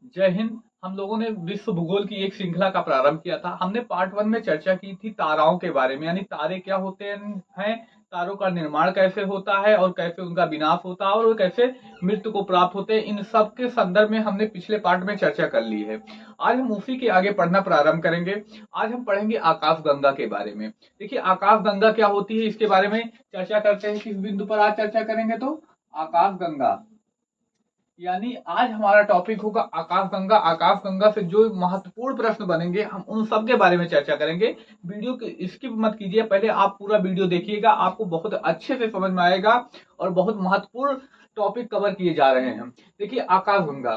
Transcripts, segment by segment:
जय हिंद। हम लोगों ने विश्व भूगोल की एक श्रृंखला का प्रारंभ किया था। हमने पार्ट 1 में चर्चा की थी ताराओं के बारे में, यानी तारे क्या होते हैं, तारों का निर्माण कैसे होता है और कैसे उनका विनाश होता है और वो कैसे मृत्यु को प्राप्त होते हैं। इन सब के संदर्भ में हमने पिछले पार्ट में चर्चा कर ली है। आज हम उसी के आगे पढ़ना प्रारंभ करेंगे। आज हम पढ़ेंगे आकाशगंगा के बारे में। देखिए, आकाशगंगा क्या होती है इसके बारे में चर्चा करते हैं। किस बिंदु पर आज चर्चा करेंगे? तो आकाशगंगा, यानी आज हमारा टॉपिक होगा आकाशगंगा। आकाशगंगा से जो महत्वपूर्ण प्रश्न बनेंगे हम उन सब के बारे में चर्चा करेंगे। वीडियो की स्किप मत कीजिए, पहले आप पूरा वीडियो देखिएगा, आपको बहुत अच्छे से समझ में आएगा और बहुत महत्वपूर्ण टॉपिक कवर किए जा रहे हैं। देखिए, आकाशगंगा,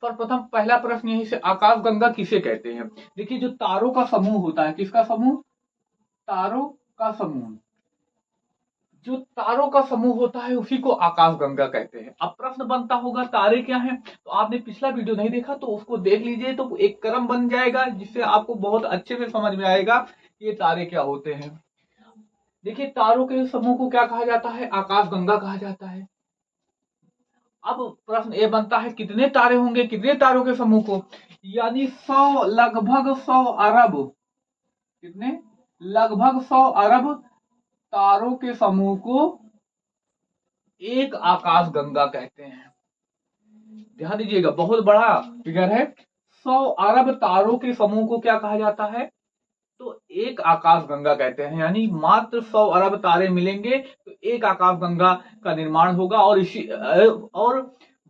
सर्वप्रथम पहला प्रश्न यही से, आकाशगंगा किसे कहते हैं? देखिए, जो तारों का समूह होता है, किसका समूह? तारों का समूह। जो तारों का समूह होता है उसी को आकाशगंगा कहते हैं। अब प्रश्न बनता होगा तारे क्या हैं? तो आपने पिछला वीडियो नहीं देखा तो उसको देख लीजिए, तो एक क्रम बन जाएगा जिससे आपको बहुत अच्छे से समझ में आएगा कि ये तारे क्या होते हैं। देखिए, तारों के समूह को क्या कहा जाता है? आकाशगंगा कहा जाता है। अब प्रश्न ये बनता है कितने तारे होंगे, कितने तारों के समूह को? यानी 100, लगभग 100 अरब। कितने? लगभग 100 अरब तारों के समूह को एक आकाशगंगा कहते हैं। ध्यान दीजिएगा, बहुत बड़ा फिगर है। 100 अरब तारों के समूह को क्या कहा जाता है? तो एक आकाशगंगा कहते हैं। यानी मात्र 100 अरब तारे मिलेंगे तो एक आकाशगंगा का निर्माण होगा। और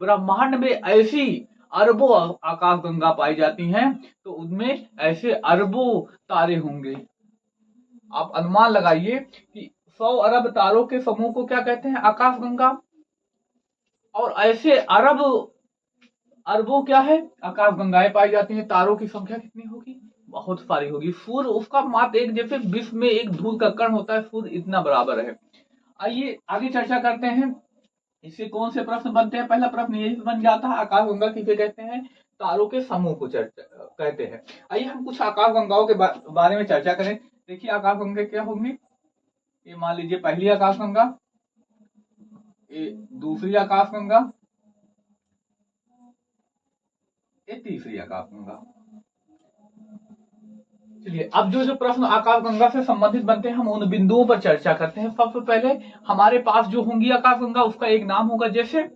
ब्रह्मांड में ऐसी अरबों आकाशगंगा पाई जाती हैं, तो उनमें ऐसे अरबों तारे होंगे। आप अनुमान लगाइए कि 100 अरब तारों के समूह को क्या कहते हैं? आकाशगंगा। और ऐसे अरबों क्या है? आकाशगंगाएं पाई जाती हैं। तारों की संख्या कितनी होगी? बहुत सारी होगी। सूर्य उसका मात्र एक, जैसे विश्व में एक धूल का कण होता है, सूर्य इतना बराबर है। आइए आगे चर्चा करते हैं। इससे कौन से प्रश्न बनते हैं? पहला प्रश्न यही बन जाता है, आकाशगंगा किसे कहते हैं? तारों के समूह को चर्चा कहते हैं। आइए हम कुछ आकाशगंगाओं के बारे में चर्चा करें। देखिए, आकाशगंगा क्या होंगी। ये मान लीजिए पहली आकाशगंगा, ये दूसरी आकाशगंगा, ये तीसरी आकाशगंगा। चलिए, अब जो जो प्रश्न आकाशगंगा से संबंधित बनते हैं हम उन बिंदुओं पर चर्चा करते हैं। सबसे पहले हमारे पास जो होंगी आकाशगंगा उसका एक नाम होगा। जैसे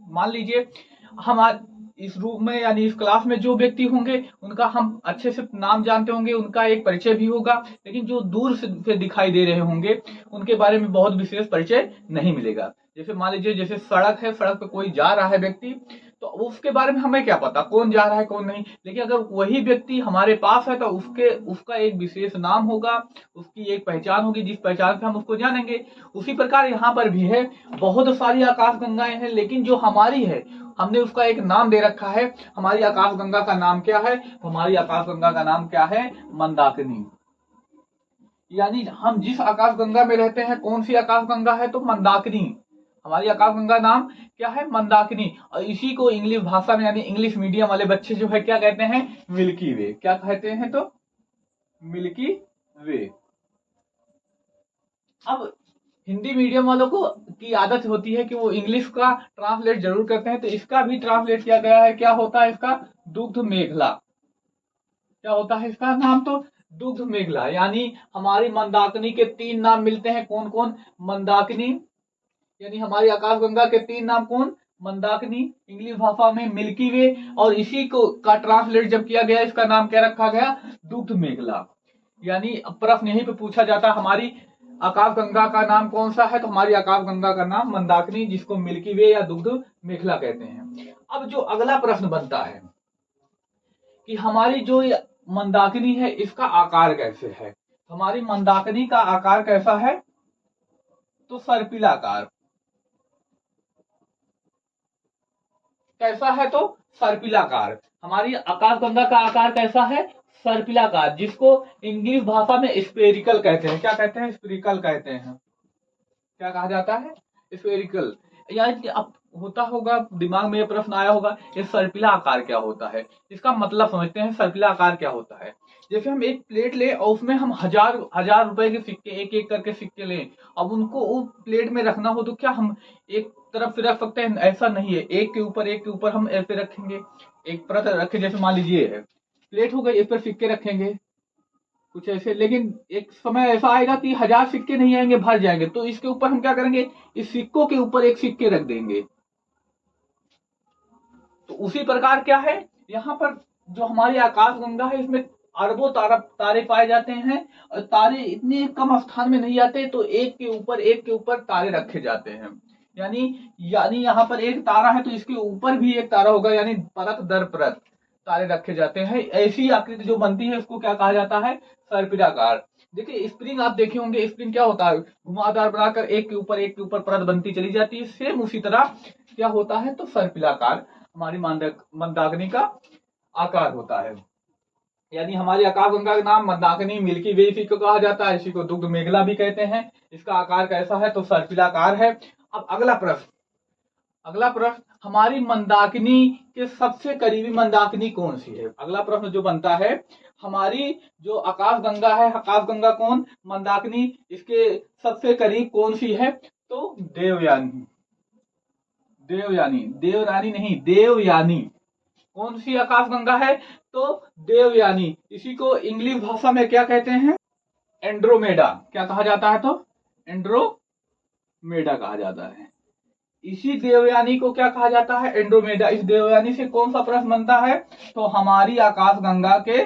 मान लीजिए हमारे इस रूम में यानी इस क्लास में जो व्यक्ति होंगे उनका हम अच्छे से नाम जानते होंगे, उनका एक परिचय भी होगा। लेकिन जो दूर से दिखाई दे रहे होंगे उनके बारे में बहुत विशेष परिचय नहीं मिलेगा। जैसे मान लीजिए, जैसे सड़क है, सड़क पे कोई जा रहा है व्यक्ति, तो उसके बारे में हमें क्या पता कौन जा रहा है कौन नहीं। लेकिन अगर वही व्यक्ति हमारे पास है तो उसका एक विशेष नाम होगा, उसकी एक पहचान होगी जिस पहचान से हम उसको जानेंगे। उसी प्रकार यहाँ पर भी है, बहुत सारी आकाशगंगाएं हैं लेकिन जो हमारी है हमने उसका एक नाम दे रखा है। हमारी आकाशगंगा का नाम क्या है? हमारी आकाशगंगा का नाम क्या है? मंदाकिनी। यानी हम जिस आकाशगंगा में रहते हैं, कौन सी आकाशगंगा है? तो मंदाकिनी। हमारी आकाशगंगा नाम क्या है? मंदाकिनी। और इसी को इंग्लिश भाषा में यानी इंग्लिश मीडियम वाले बच्चे जो है क्या कहते हैं? मिल्की वे। क्या कहते हैं? तो मिल्की वे। अब हिंदी मीडियम वालों को की आदत होती है कि वो इंग्लिश का ट्रांसलेट जरूर करते हैं, तो इसका भी ट्रांसलेट किया गया है। क्या होता है इसका? दुग्ध मेघला। क्या होता है इसका नाम? तो दुग्ध मेघला। यानी हमारी मंदाकिनी के 3 नाम मिलते हैं। कौन कौन? मंदाकिनी, यानी हमारी आकाशगंगा के 3 नाम कौन? मंदाकिनी, इंग्लिश भाषा में मिल्की वे, और इसी को का ट्रांसलेट जब किया गया इसका नाम क्या रखा गया? दुग्ध मेघला। यानी प्रश्न यहीं पे पूछा जाता, हमारी आकाशगंगा का नाम कौन सा है? तो हमारी आकाशगंगा का नाम मंदाकिनी, जिसको मिल्की वे या दुग्ध मेखला कहते हैं। अब जो अगला प्रश्न बनता है कि हमारी जो मंदाकिनी है इसका आकार कैसे है? हमारी मंदाकिनी का आकार कैसा है? तो सर्पिलाकार। कैसा है? तो सर्पिलाकार। हमारी आकाशगंगा का आकार कैसा है? सर्पिलाकार, जिसको इंग्लिश भाषा में स्पेरिकल कहते हैं। क्या कहते हैं? स्पेरिकल कहते हैं। क्या कहा जाता है? स्फेरिकल। यानी अब होता होगा, दिमाग में ये प्रश्न आया होगा, ये सर्पिला आकार क्या होता है। इसका मतलब समझते हैं, सर्पिला आकार क्या होता है। जैसे हम एक प्लेट लें और उसमें हम हजार हजार रुपए के सिक्के, एक एक करके सिक्के लें, अब उनको उस प्लेट में रखना हो तो क्या हम एक तरफ से रख सकते हैं? ऐसा नहीं है, एक के ऊपर हम ऐसे रखेंगे, एक परत रखे, जैसे मान लीजिए है प्लेट हो गई, इस पर सिक्के रखेंगे कुछ ऐसे, लेकिन एक समय ऐसा आएगा कि हजार सिक्के नहीं आएंगे, भर जाएंगे, तो इसके ऊपर हम क्या करेंगे, इस सिक्कों के ऊपर एक सिक्के रख देंगे। तो उसी प्रकार क्या है, यहाँ पर जो हमारी आकाशगंगा है, इसमें अरबों तारे पाए जाते हैं, और तारे इतने कम स्थान में नहीं आते, तो एक के ऊपर तारे रखे जाते हैं। यानी यानी यहाँ पर एक तारा है तो इसके ऊपर भी एक तारा होगा, यानी परत दर परत तारे रखे जाते हैं। ऐसी आकृति जो बनती है उसको क्या कहा जाता है, सर्पिलाकार। देखिए स्प्रिंग आप देखे होंगे, स्प्रिंग क्या होता है, घुमावदार बनाकर एक के ऊपर परत बनती चली जाती है, सेम उसी तरह क्या होता है, तो सर्पिलाकार हमारी मंदाकिनी का आकार होता है। यानी हमारी आकाशगंगा का नाम मंदाकिनी, मिल्की वे इसी को कहा जाता है, इसी को दुग्ध मेघला भी कहते हैं। इसका आकार कैसा है, तो सर्पिलाकार है। अब अगला प्रश्न, हमारी मंदाकिनी के सबसे करीबी मंदाकिनी कौन सी है। अगला प्रश्न जो बनता है, हमारी जो आकाशगंगा है, आकाशगंगा कौन, मंदाकिनी, इसके सबसे करीब कौन सी है, तो देवयानी। देवयानी, देवरानी नहीं, देवयानी। कौन सी आकाशगंगा है, तो देवयानी। इसी को इंग्लिश भाषा में क्या कहते हैं, एंड्रोमेडा। क्या कहा जाता है, तो एंड्रोमेडा कहा जाता है। इसी देवयानी को क्या कहा जाता है, एंड्रोमेडा। इस देवयानी से कौन सा प्रश्न बनता है, तो हमारी आकाशगंगा के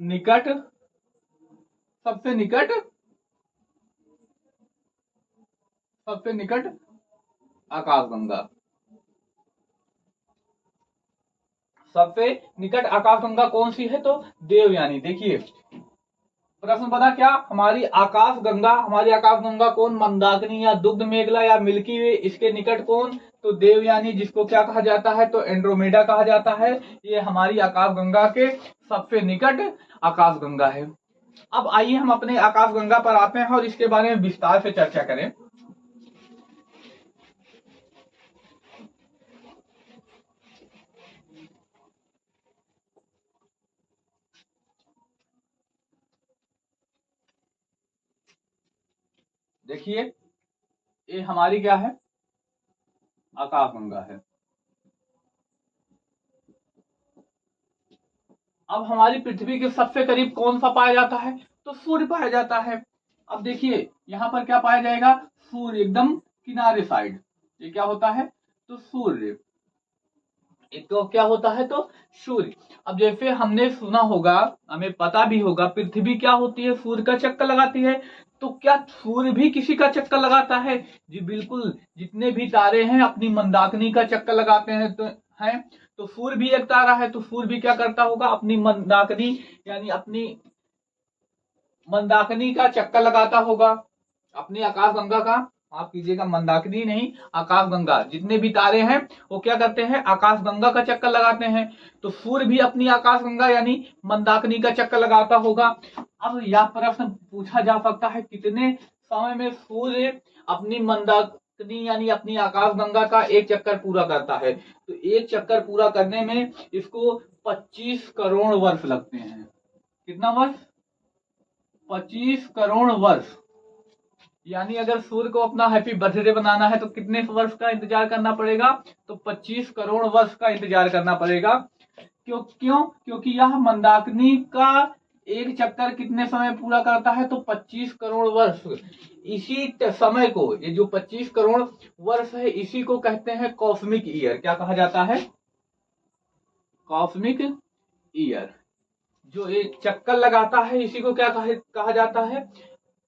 निकट, सबसे निकट आकाशगंगा, सबसे निकट आकाशगंगा कौन सी है, तो देवयानी। देखिए प्रश्न बना क्या, हमारी आकाशगंगा कौन, मंदाकिनी या दुग्ध मेघला या मिल्की वे, इसके निकट कौन, तो देवयानी, जिसको क्या कहा जाता है, तो एंड्रोमेडा कहा जाता है। ये हमारी आकाशगंगा के सबसे निकट आकाशगंगा है। अब आइए हम अपने आकाशगंगा पर आते हैं और इसके बारे में विस्तार से चर्चा करें। देखिए ये हमारी क्या है, आकाशगंगा है। अब हमारी पृथ्वी के सबसे करीब कौन सा पाया जाता है, तो सूर्य पाया जाता है। अब देखिए यहाँ पर क्या पाया जाएगा, सूर्य एकदम किनारे साइड, ये क्या होता है, तो सूर्य। एक तो क्या होता है, तो सूर्य। अब जैसे हमने सुना होगा, हमें पता भी होगा, पृथ्वी क्या होती है, सूर्य का चक्कर लगाती है। तो क्या सूर्य भी किसी का चक्कर लगाता है, जी बिल्कुल। जितने भी तारे हैं अपनी मंदाकिनी का चक्कर लगाते हैं, तो सूर्य भी एक तारा है, तो सूर्य भी क्या करता होगा, अपनी मंदाकिनी, यानी अपनी मंदाकिनी का चक्कर लगाता होगा। अपनी आकाशगंगा का, आप कीजिएगा, मंदाकिनी नहीं, आकाशगंगा, जितने भी तारे हैं वो क्या करते हैं, आकाशगंगा का चक्कर लगाते हैं। तो सूर्य भी अपनी आकाशगंगा यानी मंदाकिनी का चक्कर लगाता होगा। अब यह प्रश्न पूछा जा सकता है, कितने समय में सूर्य अपनी मंदाकिनी यानी अपनी आकाशगंगा का एक चक्कर पूरा करता है, तो एक चक्कर पूरा करने में इसको 25 करोड़ वर्ष लगते हैं। कितना वर्ष, 25 करोड़ वर्ष। यानी अगर सूर्य को अपना हैप्पी बर्थडे बनाना है तो कितने वर्ष का इंतजार करना पड़ेगा, तो 25 करोड़ वर्ष का इंतजार करना पड़ेगा। क्योंकि यह मंदाकिनी का एक चक्कर कितने समय पूरा करता है, तो 25 करोड़ वर्ष। इसी समय को, ये जो 25 करोड़ वर्ष है, इसी को कहते हैं कॉस्मिक ईयर। क्या कहा जाता है, कॉस्मिक ईयर। जो एक चक्कर लगाता है इसी को क्या कहा जाता है,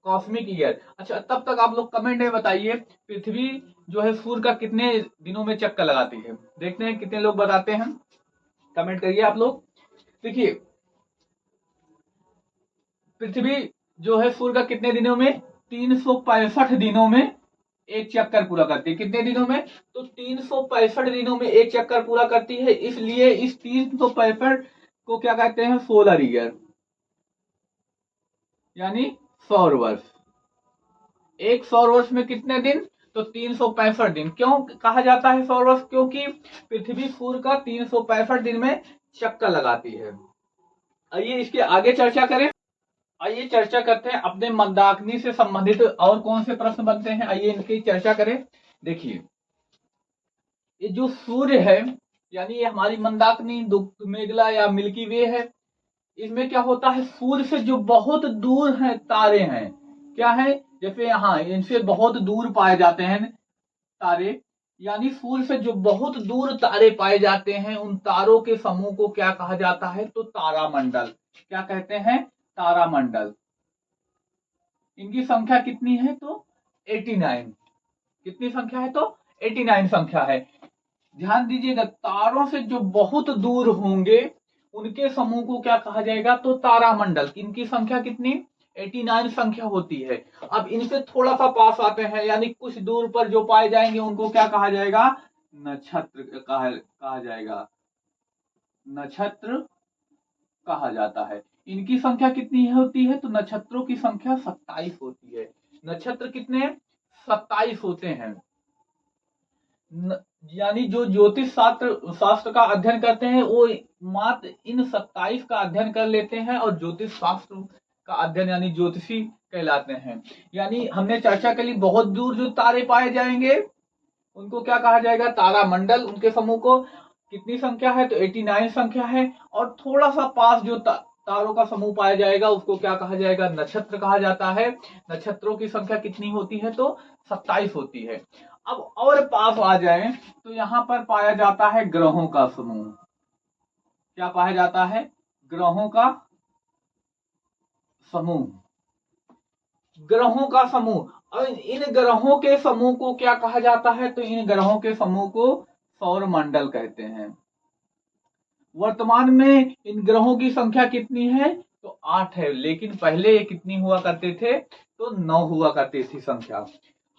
कॉस्मिक ईयर। अच्छा, तब तक आप लोग कमेंट में बताइए, पृथ्वी जो है सूर्य का कितने दिनों में चक्कर लगाती है। देखते हैं कितने लोग बताते हैं, कमेंट करिए आप लोग। देखिए पृथ्वी जो है सूर्य का कितने दिनों में, 365 दिनों में एक चक्कर पूरा करती है। कितने दिनों में, तो 365 दिनों में एक चक्कर पूरा करती है। इसलिए इस 365 को क्या कहते हैं, सोलर ईयर, यानी सौर वर्ष। एक सौर वर्ष में कितने दिन? तो 365 दिन। क्यों कहा जाता है सौर वर्ष? क्योंकि पृथ्वी सूर्य का 365 दिन में चक्कर लगाती है। आइए इसके आगे चर्चा करें। आइए चर्चा करते हैं अपने मंदाकिनी से संबंधित और कौन से प्रश्न बनते हैं, आइए इनकी चर्चा करें। देखिए, ये जो सूर्य है यानी ये हमारी मंदाकिनी, मेघला या मिल्की वे है, इसमें क्या होता है, सूर्य से जो बहुत दूर है तारे हैं, क्या है, जैसे यहाँ इनसे बहुत दूर पाए जाते हैं तारे, यानी सूर्य से जो बहुत दूर तारे पाए जाते हैं उन तारों के समूह को क्या कहा जाता है? तो तारामंडल। क्या कहते हैं? तारामंडल। इनकी संख्या कितनी है? तो 89। कितनी संख्या है? तो 89 संख्या है। ध्यान दीजिएगा, तारों से जो बहुत दूर होंगे उनके समूह को क्या कहा जाएगा? तो तारामंडल। इनकी संख्या कितनी? 89 संख्या होती है। अब इनसे थोड़ा सा पास आते हैं यानी कुछ दूर पर जो पाए जाएंगे उनको क्या कहा जाएगा? नक्षत्र कहा जाएगा। नक्षत्र कहा जाता है। इनकी संख्या कितनी होती है? तो नक्षत्रों की संख्या 27 होती है। नक्षत्र कितने? 27 होते हैं। यानी जो ज्योतिष शास्त्र का अध्ययन करते हैं वो मात्र इन 27 का अध्ययन कर लेते हैं और ज्योतिष शास्त्र का अध्ययन यानी ज्योतिषी कहलाते हैं। यानी हमने चर्चा के लिए बहुत दूर जो तारे पाए जाएंगे उनको क्या कहा जाएगा? तारामंडल। उनके समूह को कितनी संख्या है? तो 89 संख्या है। और थोड़ा सा पास जो तारों का समूह पाया जाएगा उसको क्या कहा जाएगा? नक्षत्र कहा जाता है। नक्षत्रों की संख्या कितनी होती है? तो 27 होती है। अब और पास आ जाए तो यहां पर पाया जाता है ग्रहों का समूह। क्या पाया जाता है? ग्रहों का समूह। ग्रहों का समूह। और इन ग्रहों के समूह को क्या कहा जाता है? तो इन ग्रहों के समूह को सौर मंडल कहते हैं। वर्तमान में इन ग्रहों की संख्या कितनी है? तो 8 है, लेकिन पहले ये कितनी हुआ करते थे? तो 9 हुआ करती थी संख्या।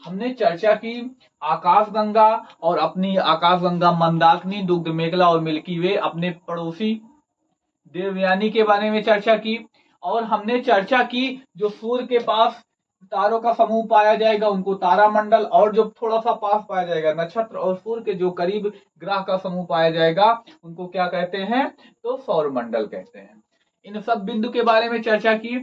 हमने चर्चा की आकाशगंगा और अपनी आकाशगंगा, मंदाकिनी, दुग्ध मेखला और मिल्की वे, अपने पड़ोसी देवयानी के बारे में चर्चा की। और हमने चर्चा की जो सूर्य के पास तारों का समूह पाया जाएगा उनको तारामंडल, और जो थोड़ा सा पास पाया जाएगा नक्षत्र, और सूर्य के जो करीब ग्रह का समूह पाया जाएगा उनको क्या कहते हैं? तो सौरमंडल कहते हैं। इन सब बिंदु के बारे में चर्चा की।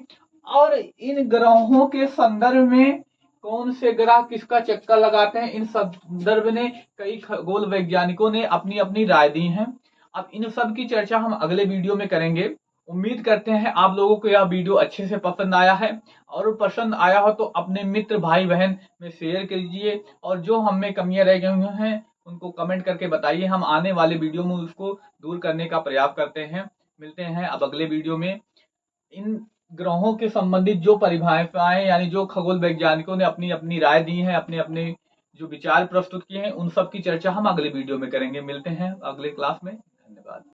और इन ग्रहों के संदर्भ में कौन से ग्रह किसका चक्कर लगाते हैं, इन संदर्भ ने कई खगोल वैज्ञानिकों ने अपनी अपनी राय दी है। अब इन सब की चर्चा हम अगले वीडियो में करेंगे। उम्मीद करते हैं आप लोगों को यह वीडियो अच्छे से पसंद आया है, और पसंद आया हो तो अपने मित्र भाई बहन में शेयर कीजिए, और जो हमें कमियां रह गई हैं उनको कमेंट करके बताइए। हम आने वाले वीडियो में उसको दूर करने का प्रयास करते हैं। मिलते हैं अब अगले वीडियो में। इन ग्रहों के संबंधित जो परिभाषाएं यानी जो खगोल वैज्ञानिकों ने अपनी अपनी राय दी है, अपने अपने जो विचार प्रस्तुत किए हैं, उन सब की चर्चा हम अगले वीडियो में करेंगे। मिलते हैं अगले क्लास में।